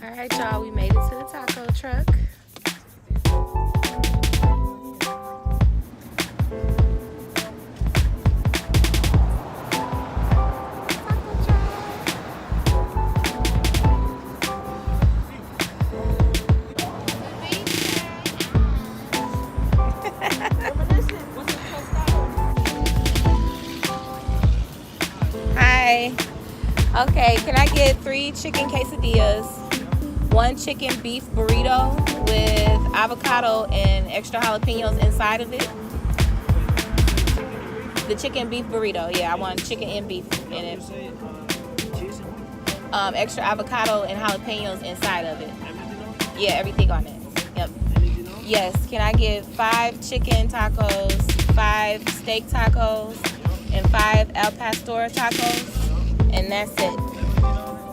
All right, y'all, we made it to the taco truck. Hi. Okay, can I get 3 chicken quesadillas, 1 chicken beef burrito with avocado and extra jalapenos inside of it? The chicken beef burrito, yeah, I want chicken and beef in it. Extra avocado and jalapenos inside of it. Yeah, everything on it. Yep. Yes, can I get 5 chicken tacos, 5 steak tacos, and 5 al pastor tacos? And that's it.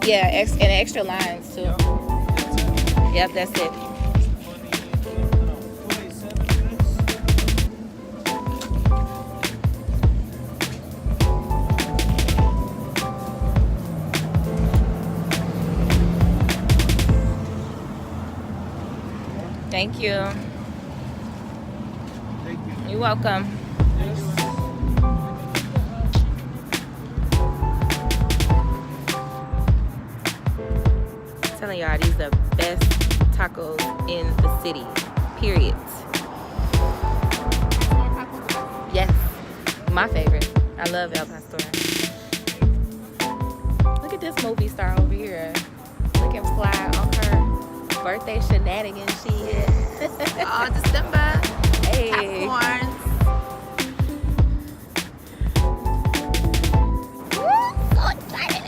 Yeah, and extra lines too. Yep, that's it. Thank you. You're welcome. Telling y'all, these are the best tacos in the city, period. Yes, my favorite. I love El Pastor. Look at this movie star over here. Looking fly on her birthday shenanigans shit. Oh, December. Hey. Popcorns. So excited.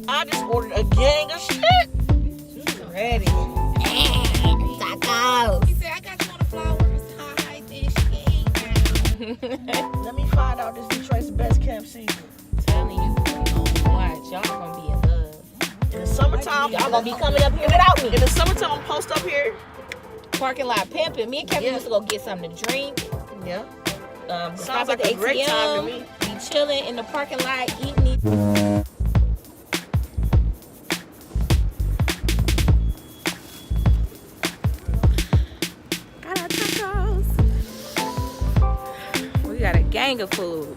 I just ordered a gang of shit. Ready. Tacos. He said, I got you on the flowers. Hi, this Let me find out this Detroit's best camp season. Telling you, watch, y'all gonna be in love. In the summertime, Y'all gonna be coming up here without me. In the summertime, I'm post up here. Parking lot pimping. Me and Kevin used to go get something to drink. Yeah. Stop Sounds at like the a great time to ATM. me. Be chilling in the parking lot, eating these. Got our tacos. We got a gang of food.